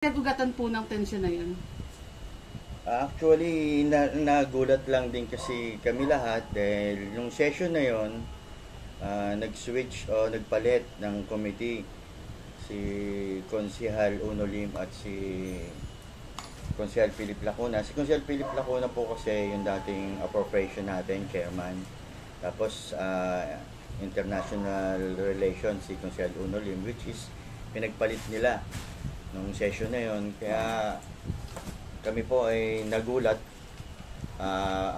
Nagugatan po ng tensyon na yun? Actually, nagulat lang din kasi kami lahat dahil yung session na yon, nag-switch o nagpalit ng committee si Konsehal Uno Lim at si Konsehal Philip Lacuna. Si Konsehal Philip Lacuna po kasi yung dating appropriation natin, chairman. Tapos international relations si Konsehal Uno Lim, which is pinagpalit nila nung session na yon. Kaya kami po ay nagulat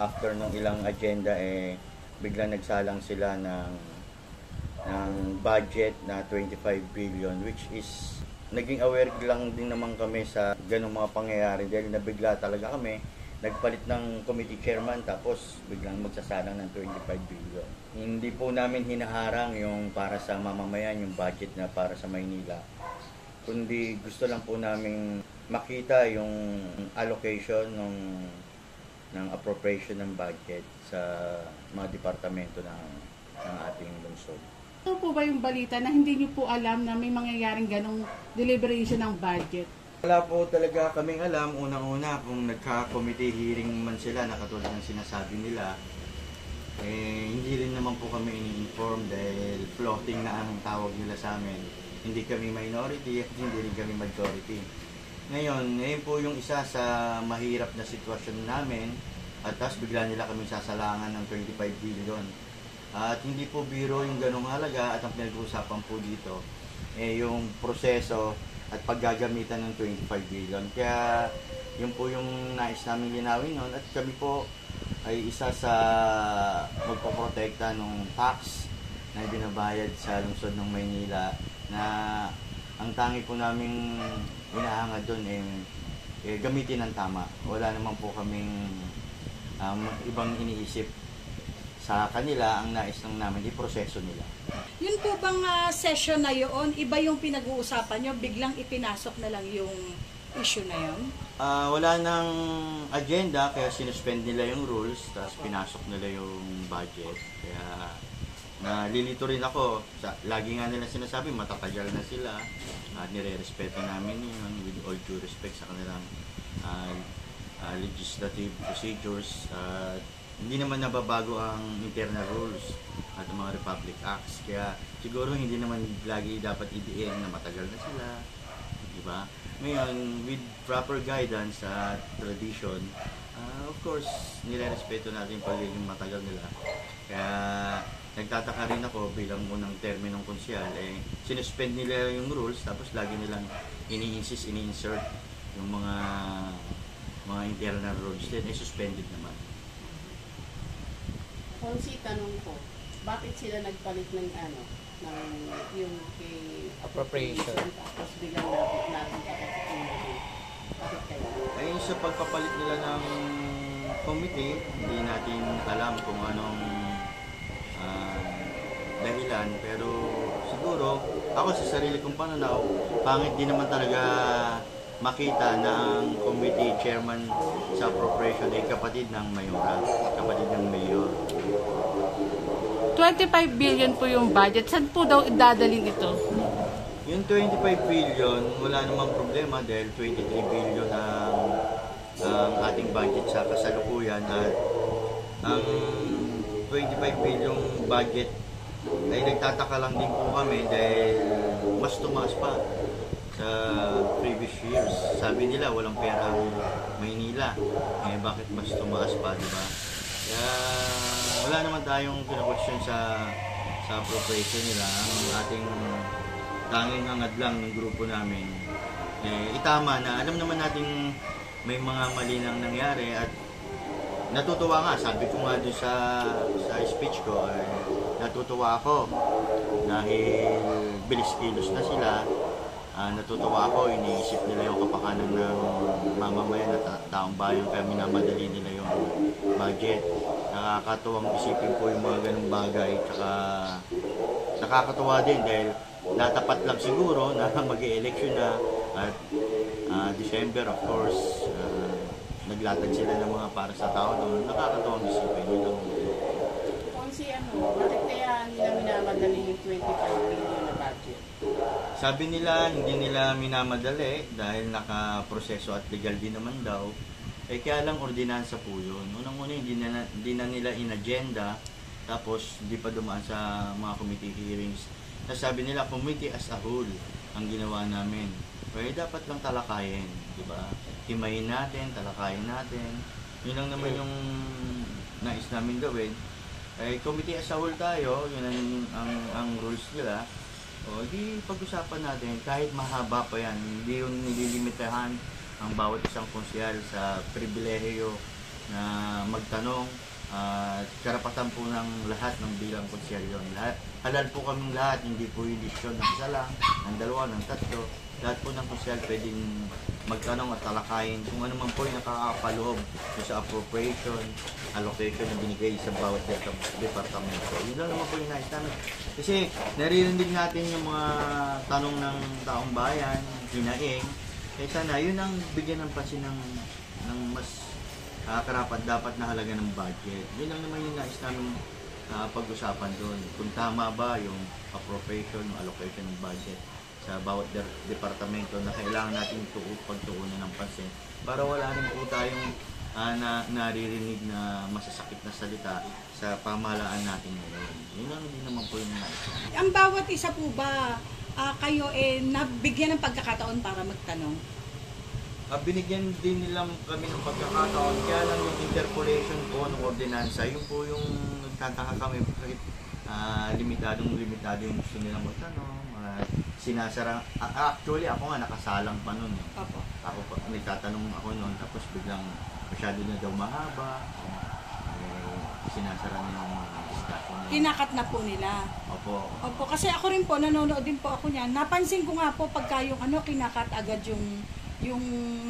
after nung ilang agenda biglang nagsalang sila ng budget na 25 billion, which is naging aware lang din naman kami sa ganung mga pangyayari dahil nabigla talaga kami, nagpalit ng committee chairman tapos biglang magsasalang ng 25 billion. Hindi po namin hinaharang yung para sa mamamayan, yung budget na para sa Maynila, kundi gusto lang po namin makita yung allocation ng appropriation ng budget sa mga departamento ng ating lungsod. Ano po ba yung balita na hindi niyo po alam na may mangyayaring ganong deliberation ng budget? Wala po talaga kaming alam. Unang-una, kung nagka-committee hearing man sila na katulad ng sinasabi nila, hindi rin naman po kami ini-inform dahil floating na ang tawag nila sa amin. Hindi kami minority at hindi rin kami majority. Ngayon po yung isa sa mahirap na sitwasyon namin at tapos bigla nila kami sasalangan ng 25 billion. At hindi po biro yung ganong halaga at ang pinag-uusapan po dito yung proseso at paggagamitan ng 25 billion. Kaya yun po yung nais namin linawin nun at kami po ay isa sa magpoprotekta ng tax na binabayad sa lungsod ng Maynila na ang tangi po naming inahangad doon gamitin ng tama. Wala naman po kaming ibang iniisip sa kanila. Ang nais lang namin iproseso nila. Yun po bang session na yun, iba yung pinag-uusapan nyo, biglang ipinasok na lang yung issue na yun? Wala nang agenda kaya sinuspend nila yung rules tapos pinasok nila yung budget. Kaya nalilito rin ako. Lagi nga nila sinasabi, matatagal na sila at nire-respeto namin yun with all due respect sa kanilang legislative procedures. Hindi naman nababago ang internal rules at mga Republic Acts. Kaya siguro hindi naman lagi dapat idiin na matagal na sila. Diba? Ngayon, with proper guidance at tradition, of course, nire-respeto natin yung pagiging matagal nila. Kaya nagtataka rin ako bilang unang terminong konsyal, sinuspend nila yung rules tapos lagi nilang ini-insert yung mga internal rules din, suspended naman. Konsi, tanong ko, bakit sila nagpalit ng yung kay appropriation tapos biglang natin bakit kaya? Sa pagpapalit nila ng committee, hindi natin alam kung anong dahilan, pero siguro ako sa sarili kong pananaw, pangit din naman talaga makita na ang committee chairman sa appropriation ay kapatid ng mayora, kapatid ng mayor. 25 billion po yung budget. Saan po daw idadaling ito? Yung 25 billion, wala namang problema dahil 23 billion ang ating budget sa kasalukuyan at ang 25 billion budget ay nagtataka lang din po kami dahil mas tumaas pa sa previous years. Sabi nila walang pera ang Maynila, bakit mas tumaas pa, diba? Kaya wala naman tayong kina-question sa appropriation nila. Ang ating tanging hangad lang ng grupo namin itama na alam naman natin may mga mali nang nangyari at natutuwa nga, sabi ko nga doon sa speech ko, natutuwa ako dahil bilis-kilos na sila. Natutuwa ako, iniisip nila yung kapakanan ng mamamayan at taong bayan kaya minamadali nila yung budget. Nakakatuwang isipin po yung mga ganung bagay, tsaka nakakatuwa din dahil natapat lang siguro na mag-e-election na at December, of course, naglatag sila ng mga para sa tao doon. Nakakatuwang isipin nila. Konsi, bakit kaya nila minamadali yung 25 billion na budget? Sabi nila, hindi nila minamadali dahil nakaproseso at legal din naman daw. Kaya lang ordinansa po yun. Unang-una, hindi na nila in-agenda, tapos hindi pa dumaan sa mga committee hearings. Sabi nila, committee as a whole ang ginawa namin. Pero dapat lang talakayin, di ba? Himayin natin, talakayin natin. Yun lang naman yung nais namin gawin. Committee as a whole tayo, yun ang rules nila. O, di pag-usapan natin, kahit mahaba pa yan, hindi yung nililimitahan ang bawat isang konsyal sa pribilehiyo na magtanong. Karapatan po ng lahat ng bilang konsyal yun. Halal po kaming lahat, hindi po yung desisyon ng isa lang, ng dalawa, ng tatlo. Lahat po ng konsyal pwedeng magtanong at talakayin kung ano man po yung nakakapaloob sa appropriation, allocation na binigay sa bawat departamento. Yun lang naman po yung nais namin. Kasi naririnig natin yung mga tanong ng taong bayan, hinaing. Sana yun ang bigyan ng pansin ng mas karapat dapat na halaga ng budget. Yun lang naman yung nais namin pag-usapan doon. Kung tama ba yung appropriation, yung allocation ng budget sa bawat departamento na kailangan natin pagtuunan ng pansin para wala rin po tayong naririnig na masasakit na salita sa pamahalaan natin ngayon. Yun lang din naman po yung nais. Ang bawat isa po ba kayo nabigyan ng pagkakataon para magtanong? Binigyan din nila kami ng pagkakataon, kaya lang yung interpolation po ng ordinansa, yun po yung nagtataka kami bakit limitado yung gusto nilang magtanong. Sinasara, actually ako nga nakasalang pa nun. Opo. Ako pa, nagtatanong ako nun, tapos biglang masyado na daw mahaba. Sinasara na yung discussion. Kinakat na po nila. Opo. Opo, kasi ako rin po, nanonood din po ako niyan. Napansin ko nga po pagka yung kinakat agad yung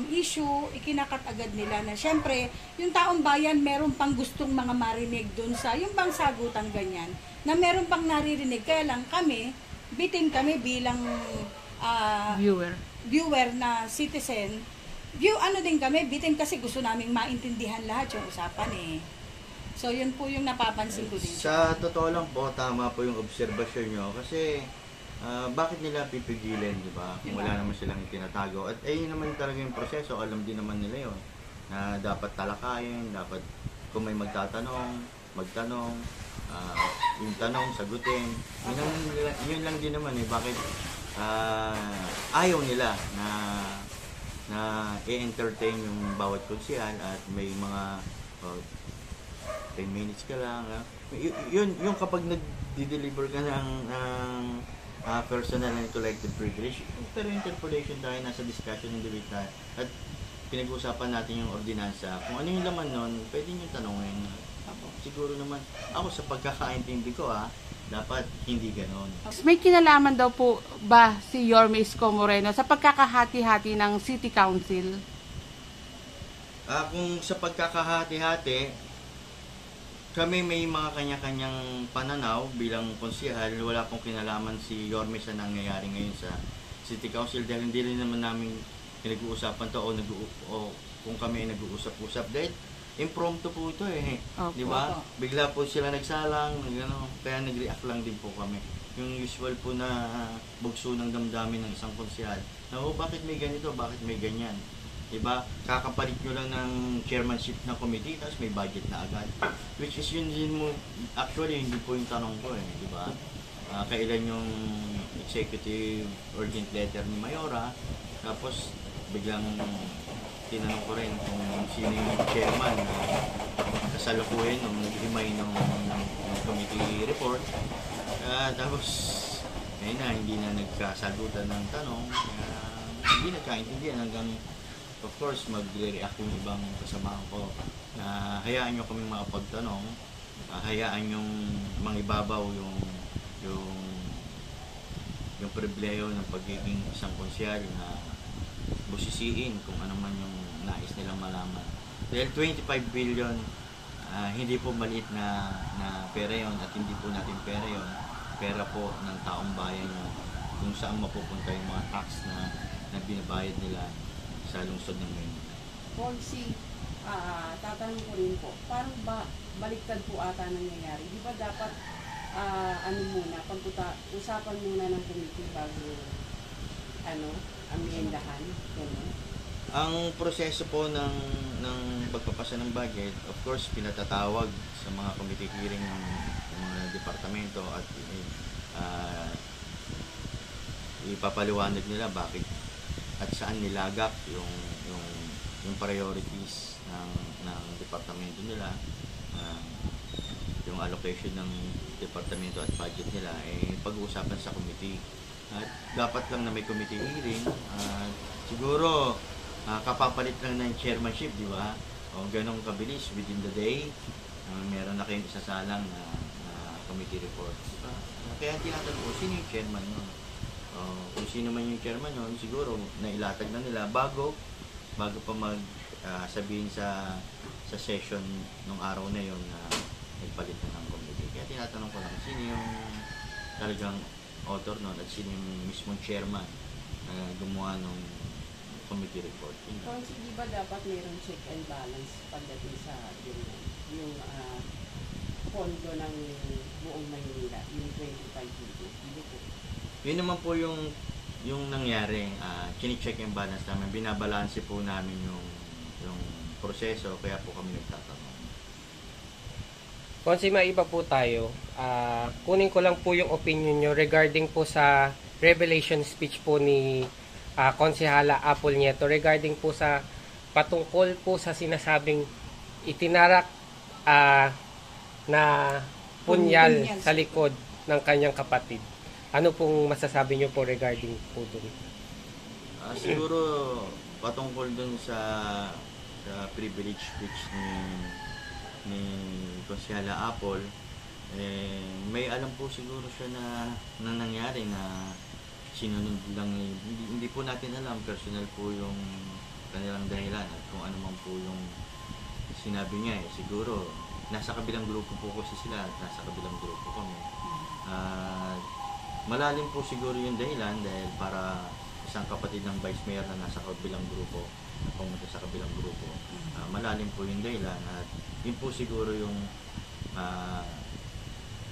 issue, ikinakat agad nila na syempre, yung taong bayan meron pang gustong mga marinig dun sa, yung bang sagutan ganyan, na meron pang naririnig. Kaya lang kami, bitin kami bilang viewer na citizen, din kami, bitin kasi gusto naming maintindihan lahat yung usapan eh. So yun po yung napapansin ko din. Sa totoo lang po, tama po yung obserbasyon nyo kasi bakit nila pipigilan, di ba? Kung wala naman silang tinatago. At yun naman talaga yung proseso, alam din naman nila yun. Na dapat talakayin, dapat kung may magtanong, yung tanong, sagutin. Yun lang din naman eh, bakit ayaw nila na i-entertain yung bawat konsyal at may mga 10 minutes ka lang. Yung kapag nag-deliver ka ng personal and collective privilege, pero interpolation tayo, nasa discussion ng debate tayo. At pinag-uusapan natin yung ordinansa. Kung ano yung laman nun, pwede nyo tanongin. Siguro naman, ako sa pagkakaintindi ko dapat hindi ganon. May kinalaman daw po ba si Yorme Isko Moreno sa pagkakahati-hati ng City Council? Kung sa pagkakahati-hati, kami may mga kanya-kanyang pananaw bilang konsehal. Wala pong kinalaman si Yorme sa nangyayari ngayon sa City Council dahil hindi rin naman namin pinag-uusapan to o kung kami nag-uusap-usap dahil impromptu po ito eh. Di ba? Bigla po sila nagsalang, kaya nag-react lang din po kami. Yung usual po na bugso ng damdamin ng isang konsehal. Na bakit may ganito, bakit may ganyan? Diba? Kakapalit nyo lang ng chairmanship ng committee tapos may budget na agad. Which is yun mo, actually hindi po yung tanong ko eh. Diba? Kailan yung executive urgent letter ni Mayora tapos biglang tinanong ko rin kung sino yung chairman na kasalukuhin nung nag-himay ng committee report. Tapos hindi na nagkasagutan ng tanong. Hindi nagkaintindihan hanggang of course, mag-react yung ibang kasama ko na hayaan nyo kaming makapagtanong, hayaan yung mangibabaw yung pribileyo ng pagiging isang konsyal na busisiin kung ano man yung nais nilang malaman. Dahil 25 billion, hindi po maliit na pera yun at hindi po natin pera yun. Pera po ng taong bayan yun kung saan mapupunta yung mga tax na binabayad nila sa lungsod ng Maynila. Policy, tatanong ko rin po, parang ba baliktad po ata nangyayari? Di ba dapat usapan muna ng committee bago amendahan. Ganun. Ang proseso po ng pagpapasa ng budget, of course, pinatatawag sa mga committee hearing ng mga departamento at ipapaliwanag nila bakit at saan nilagak yung priorities ng departamento nila, yung allocation ng departamento at budget nila pag-uusapan sa committee. At dapat lang na may committee hearing. Siguro kapapalit lang ng chairmanship, di ba? O ganong kabilis within the day, meron na kayong isasalang na committee report, di ba? Kaya tinatanong ko, sino yung chairman nun? Kung sino man yung chairman nun, siguro nailatag na nila bago pa sabihin sa session nung araw na yon na nagpalit na ng committee. Kaya tinatanong ko lang, sino yung talagang author nun at sino yung mismong chairman na gumawa ng committee report. Kasi di ba dapat mayroong check and balance pagdating sa yung pondo ng buong Maynila, yung 25 billion. Yun naman po yung nangyari. Chine-check and balance namin. Binabalanse po namin yung proseso, kaya po kami nagtatanong. Konsi, maiba po tayo. Kunin ko lang po yung opinion nyo regarding po sa revelation speech po ni Konsehala Apple Nieto regarding po sa patungkol po sa sinasabing itinarak na punyal sa likod ng kanyang kapatid. Ano pong masasabi nyo po regarding po dun? Siguro patungkol dun sa privilege speech ni Konsehala Apple, may alam po siguro siya na nangyari na sinunod lang. Hindi po natin alam, personal po yung kanilang dahilan at kung ano man po yung sinabi niya. Siguro nasa kabilang grupo po kasi sila at nasa kabilang grupo kami. Malalim po siguro yung dahilan dahil para isang kapatid ng vice mayor na nasa kabilang grupo pumunta sa kabilang grupo, malalim po yung dahilan at yun po siguro yung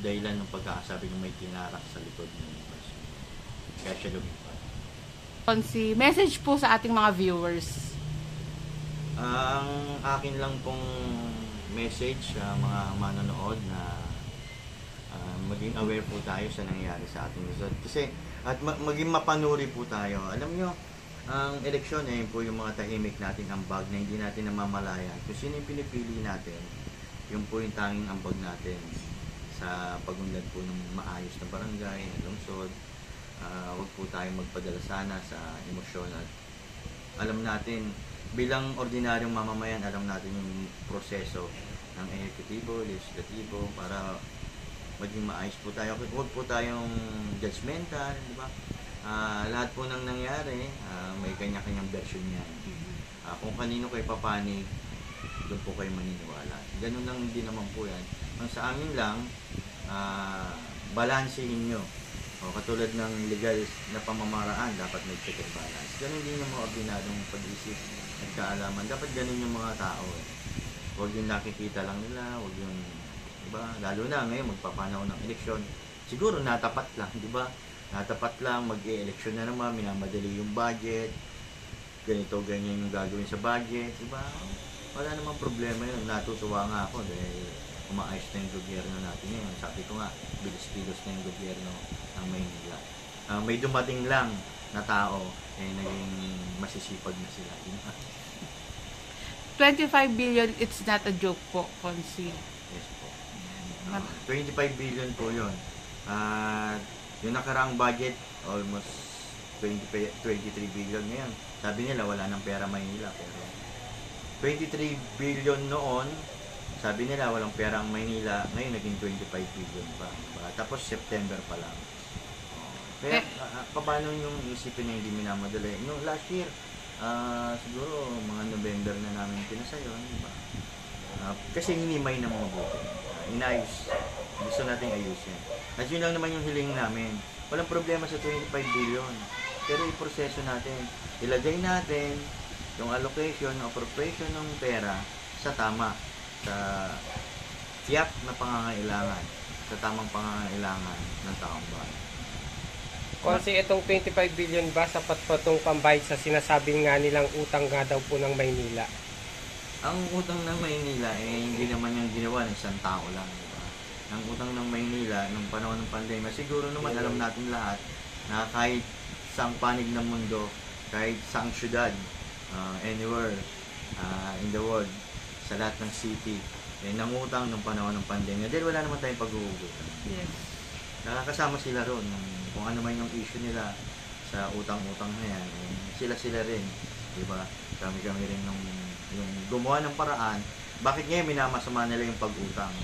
dahilan ng pagkakasabi ng may tinarak sa likod ng vice mayor. Kaya siya lumipat. Si message po sa ating mga viewers. Ang akin lang pong message sa mga manonood na maging aware po tayo sa nangyayari sa ating resort. Kasi, at maging mapanuri po tayo. Alam nyo, ang eleksyon po yung mga tahimik nating ambag na hindi natin namamalayan. Kung sino yung pinipili natin, yun po yung tanging ambag natin sa pagunlad po ng maayos na barangay, na lungsod. Huwag po tayong magpadala sana sa emosyon at alam natin, bilang ordinaryong mamamayan, alam natin yung proseso ng ehekutibo, legislatibo para maging maayos po tayo. Huwag po tayong judgmental, di ba? Lahat po nang nangyari, may kanya-kanyang version yan. Kung kanino kayo papanig, doon po kayo maniniwala. Ganun lang din naman po yan. Ang sa amin lang, balansehin nyo. Katulad ng legal na pamamaraan, dapat may check and balance. Ganun din yung mga ordinaryong pag-isip at kaalaman. Dapat ganun yung mga tao. Huwag yung nakikita lang nila, huwag yung, diba? Lalo na ngayon, magpapanahon ng eleksyon. Siguro natapat lang, diba? Natapat lang, mag-e-eleksyon na naman, minamadali yung budget, ganito, ganyan yung gagawin sa budget, diba? Wala namang problema yun. Natutuwa nga ako dahil umaayos na yung gobyerno natin ngayon. Sabi ko nga, bilis-bilis na yung gobyerno ng Maynila. May dumating lang na tao, naging masisipag na sila. 25 billion, it's not a joke po, Konsi. Yes po. 25 billion po yun. Yung nakaraang budget, almost 23 billion ngayon. Sabi nila, wala nang pera Maynila. Pero 23 billion noon, sabi nila, walang pera ang Maynila. Ngayon, naging 25 billion pa. Tapos, September pa lang. Kaya, paano yung isipin na hindi minamadali? Yung last year, siguro, mga November na namin pinasa yun. Diba? Kasi hinimay na mga buti. Inayos. Gusto natin ayusin. At yun lang naman yung hiling namin. Walang problema sa 25 billion. Pero iproseso natin. Ilagay natin yung allocation, appropriation ng pera sa tama. Sa tiyak na pangangailangan. Sa tamang pangangailangan ng taong bayan. Kasi itong 25 billion ba sapat pa itong pambayad sa sinasabing nga nilang utang nga daw po ng Maynila? Ang utang ng Maynila, hindi naman yung ginawa ng isang tao lang, di ba? Ang utang ng Maynila, nung panahon ng pandemya, siguro naman alam natin lahat na kahit saang panig ng mundo, kahit saang syudad, anywhere in the world, sa lahat ng city, nangutang nung panahon ng pandemya dahil wala naman tayong paghuhugutan. Yes. Nakakasama sila ron, kung ano man yung issue nila sa utang-utang na yan, sila-sila rin, di ba? Kami-kami rin yung gumawa ng paraan, bakit ngayon minamasama nila yung pag-utang?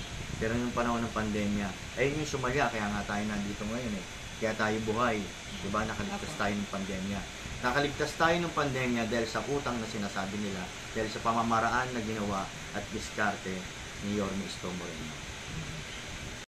Pero yung panahon ng pandemya, ayun yung sumalya, kaya nga tayo nandito ngayon Kaya tayo buhay, di ba? Nakaligtas tayo ng pandemya. Nakaligtas tayo ng pandemya dahil sa utang na sinasabi nila, dahil sa pamamaraan na ginawa at diskarte ni Yorme Isko Moreno.